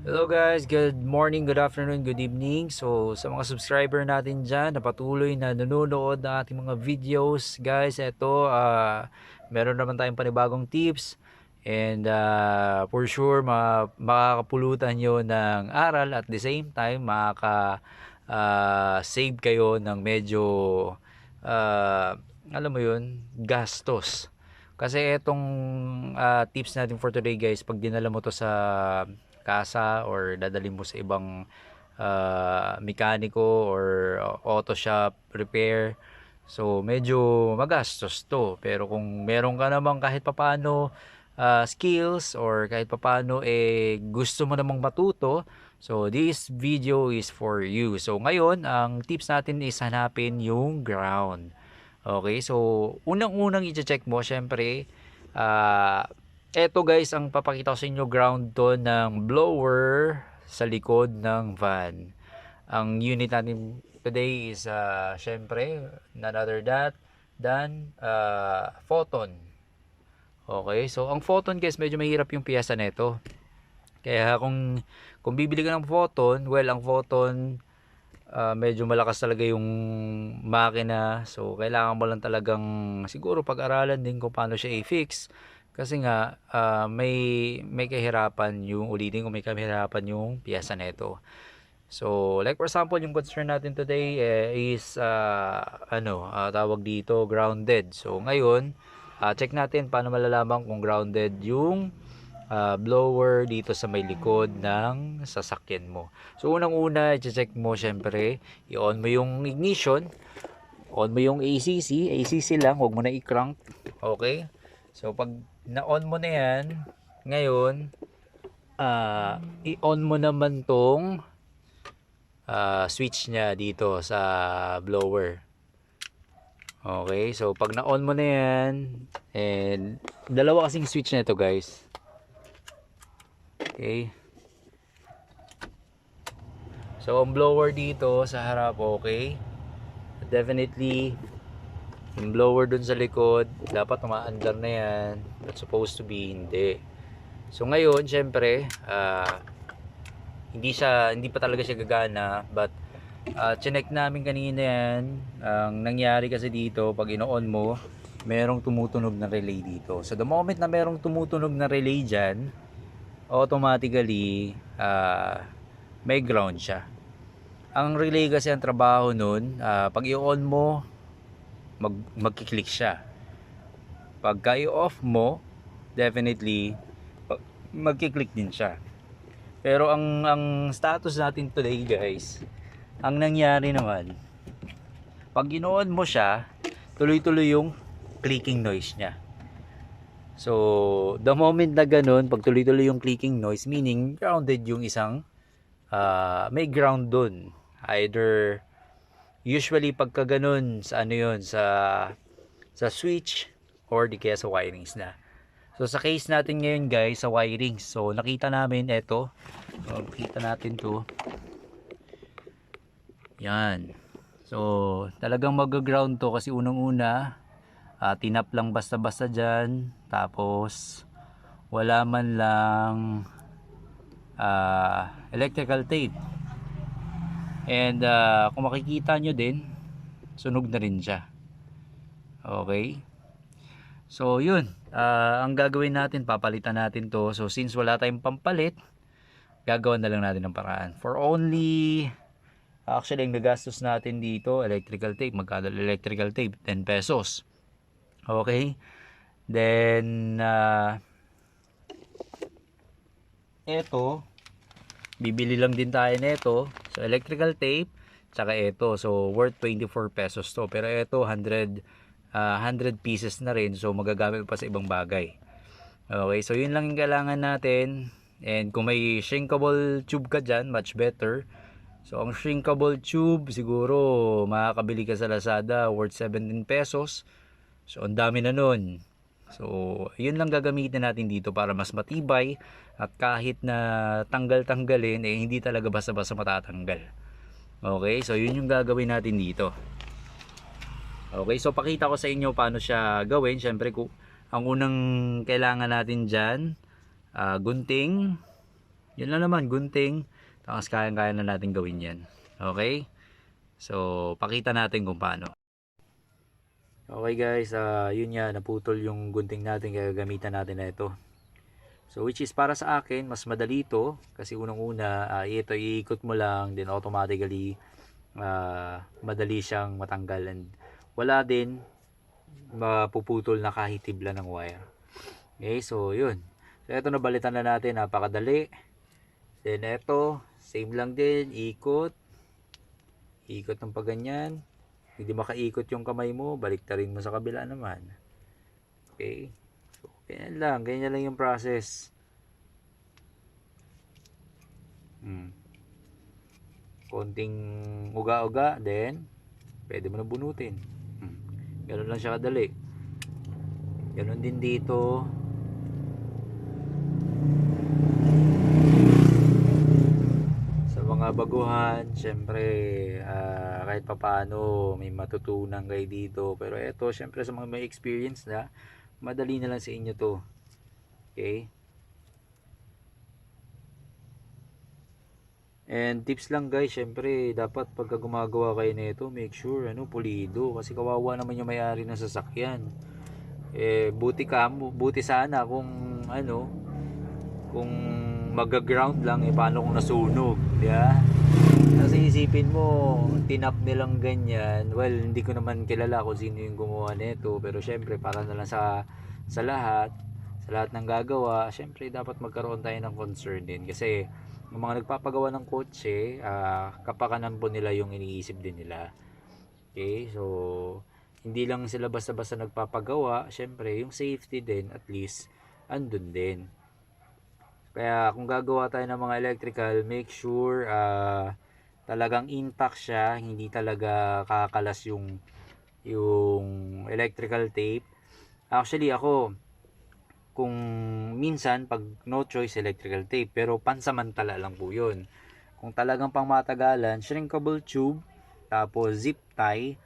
Hello guys, good morning, good afternoon, good evening. So sa mga subscriber natin dyan na patuloy na nanonood ng ating mga videos, guys, eto meron naman tayong panibagong tips and for sure makakapulutan nyo ng aral at the same time save kayo ng medyo alam mo yun, gastos. Kasi itong tips natin for today guys, pag dinala mo to sa kasa or dadalhin mo sa ibang mekaniko or auto shop repair, so medyo magastos to. Pero kung meron ka namang kahit papano skills or kahit papano gusto mo namang matuto, so this video is for you. So ngayon ang tips natin is hanapin yung ground. Okay, so unang-unang i-check mo syempre, eto guys ang papakita ko sa inyo, ground to ng blower sa likod ng van. Ang unit natin today is syempre none other than photon. Okay, so ang photon guys medyo mahirap yung piyesa nito. Kaya kung bibili ka ng photon, well ang photon medyo malakas talaga yung makina. So kailangan mo lang talagang siguro pag-aralan din kung paano siya i-fix. Kasi nga may kahirapan yung ulitin, kung may kahirapan yung piyesa nito. So like for example yung concern natin today is tawag dito grounded. So ngayon check natin paano malalaman kung grounded yung blower dito sa may likod ng sasakyan mo. So unang-una, i-check mo syempre, i-on mo yung ignition, on mo yung ACC, ACC lang, huwag mo na i-crank. Okay? So pag na-on mo na yan, ngayon, i-on mo naman tong switch niya dito sa blower. Okay, so pag na-on mo na yan, and dalawa kasing switch na ito guys. Okay. So ang blower dito sa harap, okay. Definitely yung blower dun sa likod dapat umaandar na yan, but supposed to be hindi. So ngayon syempre hindi pa talaga siya gagana, but chinek namin kanina yan. Ang nangyari kasi dito pag ino-on mo, merong tumutunog na relay dito. So the moment na merong tumutunog na relay dyan, automatically may ground siya. Ang relay kasi ang trabaho nun, pag i-on mo, magkiklik siya. Pagka i-off mo, definitely magkiklik din siya. Pero ang status natin today guys, ang nangyari naman, pag in-on mo siya, tuloy-tuloy yung clicking noise niya. So, the moment na ganun, pag tuloy-tuloy yung clicking noise, meaning grounded yung isang, may ground dun. Either, usually pagka ganun, sa ano yun, sa switch, or di kaya sa wirings na. So, sa case natin ngayon guys, sa wirings, so nakita namin, eto, nakita natin to. Yan. So, talagang mag-ground to kasi unang-una, tinap lang basta-basta dyan, tapos wala man lang electrical tape, and kung makikita nyo din, sunog na rin siya. Okay, so yun, ang gagawin natin, papalitan natin to. So since wala tayong pampalit, gagawa na lang natin ng paraan. For only, actually ang nagastos natin dito, electrical tape, magkano electrical tape? 10 pesos. Okay, then eto, bibili lang din tayo nito. So electrical tape, tsaka ito, so worth 24 pesos to. Pero ito 100 pieces na rin, so magagamit pa sa ibang bagay. Okay, so yun lang yung kailangan natin. And kung may shrinkable tube ka dyan, much better. So ang shrinkable tube, siguro makakabili ka sa Lazada, worth 17 pesos. So ang dami na nun. So yun lang gagamitin natin dito para mas matibay, at kahit na tanggal-tanggalin, hindi talaga basta-basta matatanggal. Okay, so yun yung gagawin natin dito. Okay, so pakita ko sa inyo paano siya gawin. Syempre, ang unang kailangan natin dyan, gunting, Yun lang naman, gunting. Tapos kaya-kaya na natin gawin yan. Okay? So, pakita natin kung paano. Okay guys, yun nga, naputol yung gunting natin kaya gamitan natin na ito. So which is para sa akin, mas madali ito kasi unang-una, ito iikot mo lang, then automatically madali siyang matanggal and wala din mapuputol na kahit tibla ng wire. Okay, so yun. So ito nabalitan na natin, napakadali. Then ito, same lang din, ikot. Ikot ng paganyan. Hindi makaikot yung kamay mo, baliktarin mo sa kabila naman. Okay. So, ganyan lang yung process. Konting uga-uga, then pwede mo na bunutin. Ganun lang siya kadali. Ganun din dito. Sa mga baguhan, syempre kahit papaano may matutunan kayo dito. Pero eto, syempre sa mga may experience na, madali na lang sa inyo to. Okay? And tips lang guys, syempre dapat pagka gumagawa kayo nito, make sure pulido kasi kawawa naman yung may-ari ng sasakyan. Buti sana kung kung mag-ground lang, paano kung nasunog, di ba? Kasi isipin mo, tinap nilang ganyan. Well, hindi ko naman kilala kung sino yung gumawa nito, pero syempre para na lang sa lahat ng gagawa, syempre dapat magkaroon tayo ng concern din kasi yung mga nagpapagawa ng kotse, kapakanan po nila yung iniisip din nila. Okay, so hindi lang sila basta-basta nagpapagawa, syempre yung safety din at least andun din. Kaya kung gagawa tayo ng mga electrical, make sure talagang intact siya, hindi talaga kakalas yung electrical tape. Actually ako, kung minsan pag no choice electrical tape, pero pansamantala lang po yun. Kung talagang pang matagalan, shrinkable tube, tapos zip tie,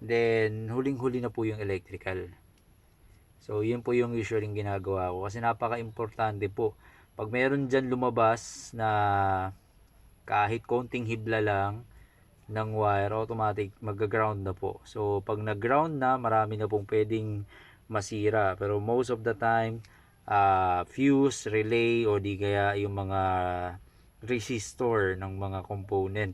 then huling-huli na po yung electrical. So yun po yung usually ginagawa ko kasi napaka-importante po. Pag meron dyan lumabas na kahit konting hibla lang ng wire, automatic mag-ground na po. So pag nag-ground na, marami na pong pwedeng masira. Pero most of the time, fuse, relay, o di kaya yung mga resistor ng mga component,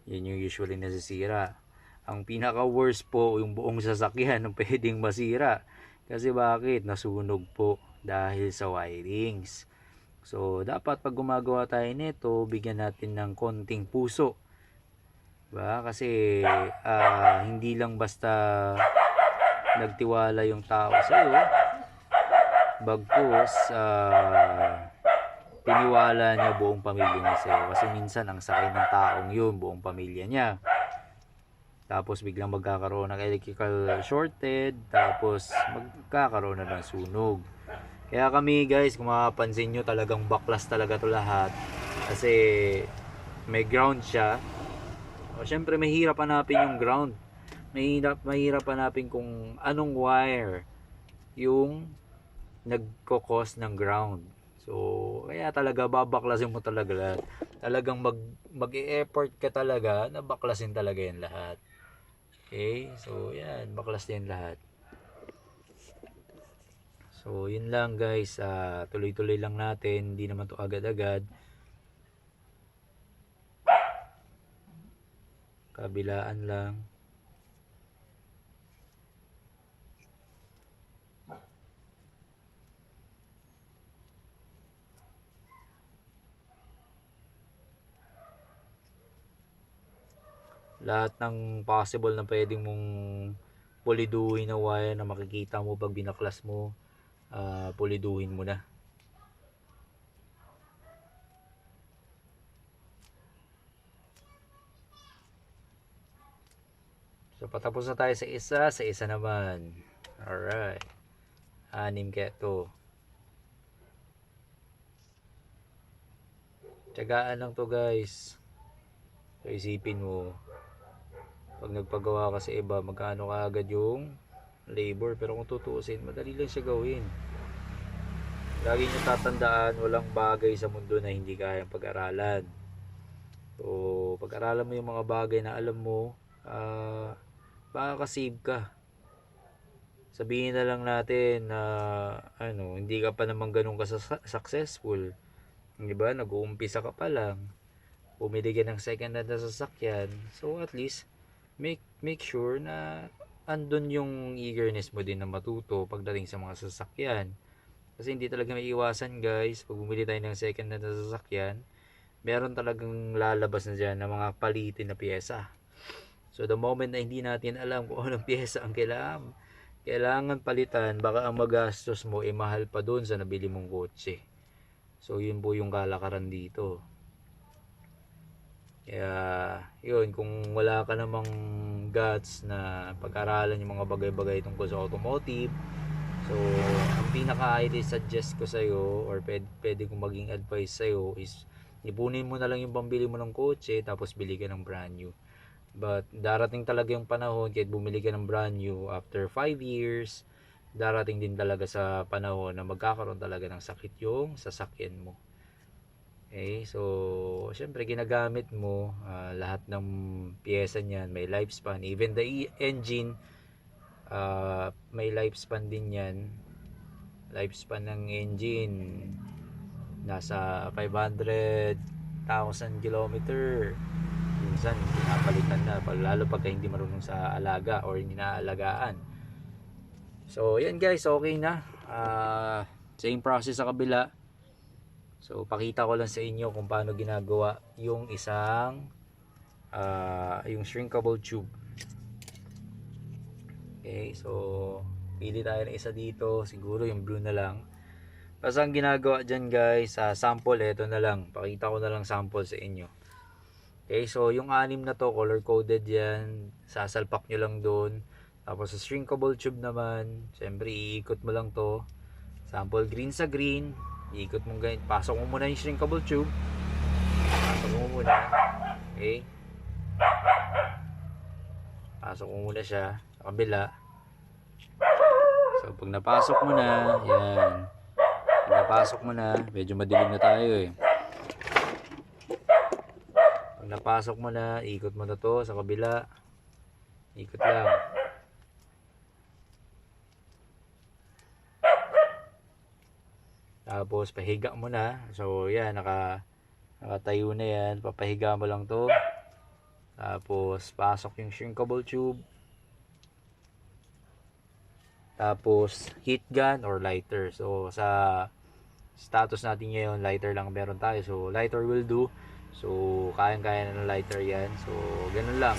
yun yung usually nasisira. Ang pinaka worst po yung buong sasakyan ng pwedeng masira. Kasi bakit? Nasunog po dahil sa wirings. So dapat pag gumagawa tayo nito, bigyan natin ng konting puso. Diba? Kasi hindi lang basta nagtiwala yung tao sa iyo, bagkus tiniwala niya buong pamilya niya sa iyo. Kasi minsan ang sakay ng taong yun, buong pamilya niya. Tapos biglang magkakaroon ng electrical shorted, tapos magkakaroon na ng sunog. Kaya kami guys, kung mapapansin nyo, talagang baklas talaga to lahat. Kasi may ground siya. O, syempre mahirap hanapin yung ground. Mahirap hanapin kung anong wire yung nagkokos ng ground. So, kaya talaga babaklasin mo talaga lahat. Talagang mag-e-effort ka talaga na baklasin talaga yan lahat. Okay? So, yan. Baklas yan lahat. So, yun lang guys. Tuloy-tuloy lang natin. Hindi naman to agad-agad. Kabilaan lang. Lahat ng possible na pwedeng mong puliduhin na wire na makikita mo pag binaklas mo, puliduhin mo na. So patapos na tayo sa isa naman. Alright. 6 kaya to. Tiyagaan lang to guys. So isipin mo, pag nagpagawa ka sa iba, magkano kaagad yung labor, pero kung tutuusin, madali lang siya gawin. Lagi nyo tatandaan, walang bagay sa mundo na hindi kayang pag-aralan. So, pag-aralan mo yung mga bagay na alam mo, makaka-save ka. Sabihin na lang natin na hindi ka pa naman ganun ka successful. Di ba? Nag-uumpisa ka pa lang. Bumili ka ng second hand na sasakyan. So, at least, make sure na andun yung eagerness mo din na matuto pagdating sa mga sasakyan. Kasi hindi talaga may iwasan guys, pag bumili tayo ng second hand na sasakyan, meron talagang lalabas na dyan ng mga palitin na pyesa. So the moment na hindi natin alam kung anong pyesa ang kailangan palitan, baka ang magastos mo ay mahal pa doon sa nabili mong kotse. So yun po yung kalakaran dito. Kaya yun, kung wala ka namang guts na pag-aralan yung mga bagay-bagay tungkol sa automotive, so ang pinaka-highly suggest ko sa'yo or pwede kong maging advice sa'yo is ipunin mo na lang yung pambili mo ng kotse tapos bili ka ng brand new. But darating talaga yung panahon kahit bumili ka ng brand new after 5 years, darating din talaga sa panahon na magkakaroon talaga ng sakit yung sasakyan mo. Okay, so syempre ginagamit mo lahat ng pyesa niyan, may lifespan, even the engine may lifespan din yan. Lifespan ng engine nasa 500,000 kilometer. Minsan pinapalitan na, lalo pagka hindi marunong sa alaga or hindi naalagaan. So yan guys, okay na. Same process sa kabila. So pakita ko lang sa inyo kung paano ginagawa yung isang yung shrinkable tube. Okay, so pili tayo ng isa dito, siguro yung blue na lang. Tapos ang ginagawa dyan guys, sa sample, ito na lang, pakita ko na lang sample sa inyo. Okay, so yung 6 na to, color coded yan, sasalpak nyo lang doon. Tapos sa shrinkable tube naman, syempre iikot mo lang to, sample green sa green, iikot mo ganyan, pasok mo muna yung shrinkable tube, pasok mo muna, okay, pasok mo muna siya sa kabila. So pag napasok mo na, yan, pag napasok mo na, medyo madilim na tayo eh. Pag napasok mo na, ikot mo na to sa kabila, ikot lang. Tapos pahiga mo na, so yan, nakatayo na yan, papahiga mo lang to. Tapos pasok yung shrinkable tube. Tapos heat gun or lighter. So sa status natin ngayon, lighter lang meron tayo. So lighter will do. So kayang-kaya na ng lighter yan. So ganun lang.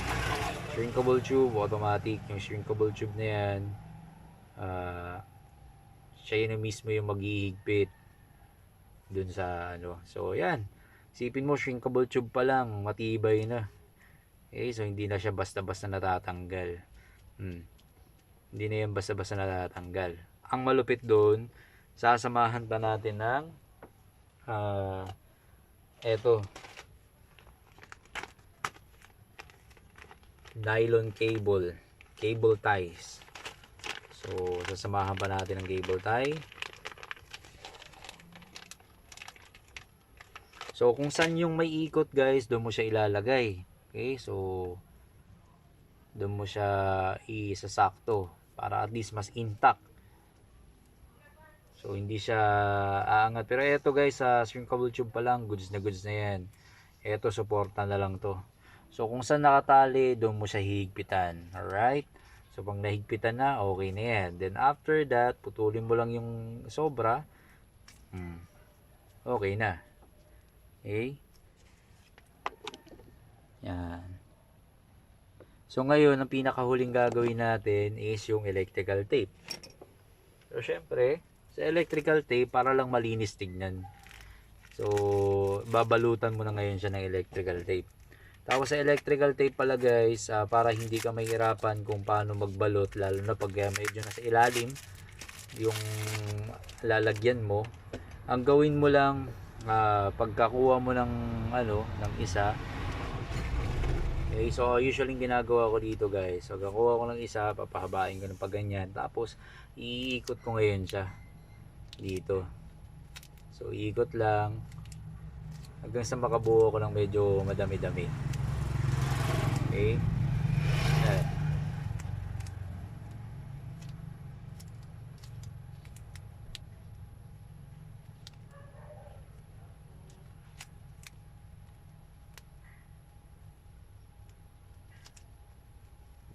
Shrinkable tube, automatic. Yung shrinkable tube na yan, siya yun mismo yung maghihigpit dun sa So yan. Isipin mo, shrinkable tube pa lang, matibay na. Okay, so hindi na siya basta-basta natatanggal. Hindi na yan basta-basta natatanggal. Ang malupit doon, sasamahan pa natin ng eto, nylon cable ties. So sasamahan pa natin ng cable tie. So kung saan yung may ikot guys, doon mo siya ilalagay. Okay, so doon mo siya isasakto para at least mas intact. So hindi siya aangat. Pero eto guys, sa shrinkable tube pa lang, goods na yan. Eto, suporta na lang to. So kung saan nakatali, doon mo siya hihigpitan. Alright? So pag nahigpitan na, okay na yan. Then after that, putulin mo lang yung sobra. Okay na. Okay? Yan. So ngayon, ang pinakahuling gagawin natin is yung electrical tape. So syempre, sa electrical tape, para lang malinis tignan. So babalutan mo na ngayon siya ng electrical tape. Tapos sa electrical tape pala guys, para hindi ka mahirapan kung paano magbalot, lalo na pag medyo nasa ilalim yung lalagyan mo, ang gawin mo lang, pagkakuha mo ng ng isa. Okay, so usually ginagawa ko dito guys, so kakuha ko ng isa, papahabain ko ng pagganyan, tapos iikot ko ngayon siya dito. So ikot lang hanggang sa makabuo ko ng medyo madami-dami. Okay? Ayan.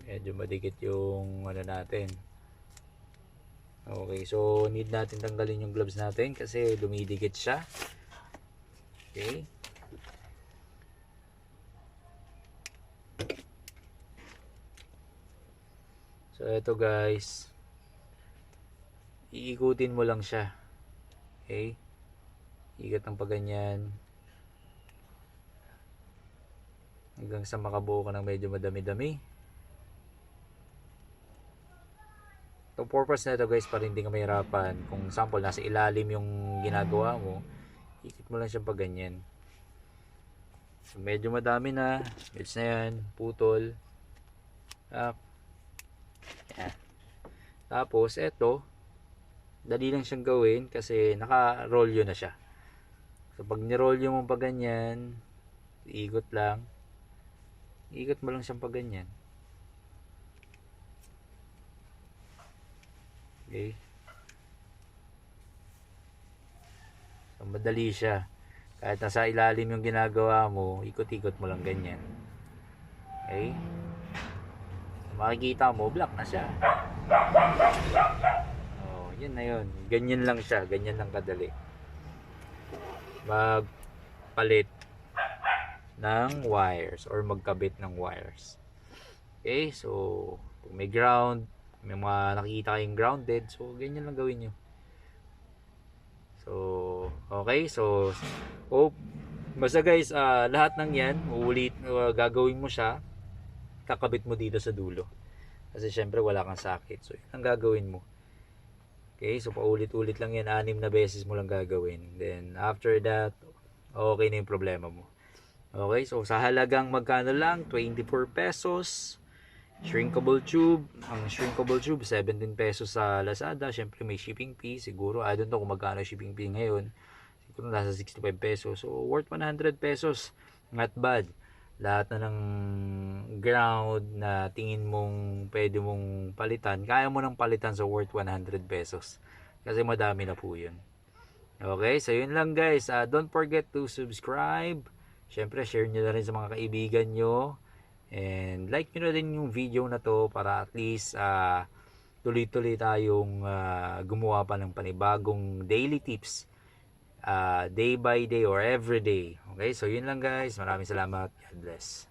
Medyo madikit yung ano natin. Okay, so need natin tanggalin yung gloves natin kasi dumidikit siya. Okay. So ito guys, iikutin mo lang siya. Okay? Ikot ng paganyan hanggang sa makabuo ka ng medyo madami-dami. Itong purpose na ito guys, para hindi ka mahirapan. Kung sample, nasa ilalim yung ginagawa mo, ikot mo lang siya paganyan. So medyo madami na. Gets na yan. Putol. Up. Yan. Tapos ito, dali lang siyang gawin kasi naka-rolyo na siya. So pag nirolyo mo pa ganyan, ikot lang. Ikot mo lang siyang pa ganyan. Okay. So madali siya. Kahit nasa ilalim yung ginagawa mo, ikot-ikot mo lang ganyan. Okay. So, makikita mo, black na siya. Oh, yun na yun. Ganyan lang siya. Ganyan lang kadali. Magpalit ng wires or magkabit ng wires. Okay, so kung may ground, may mga nakikita kayong grounded, so ganyan lang gawin nyo. So okay, so basta guys, lahat ng yan gagawin mo siya, kakabit mo dito sa dulo kasi syempre wala kang socket, so yun ang gagawin mo. Okay, so paulit-ulit lang yan, 6 na beses mo lang gagawin, then after that okay na yung problema mo. Okay, so sa halagang magkano lang, 24 pesos, shrinkable tube. Ang shrinkable tube, 17 pesos sa Lazada. Syempre may shipping fee. Siguro, I don't know kung magkano shipping fee ngayon. Siguro nasa 65 pesos. So, worth 100 pesos. Not bad. Lahat na ng ground na tingin mong pwede mong palitan, kaya mo nang palitan sa worth 100 pesos. Kasi madami na po yun. Okay, so yun lang guys. Don't forget to subscribe. Syempre, share nyo na rin sa mga kaibigan nyo. And like nyo na din yung video na to para at least tuloy-tuloy tayong gumawa pa ng panibagong daily tips. Day by day or every day. Okay, so yun lang guys. Maraming salamat. God bless.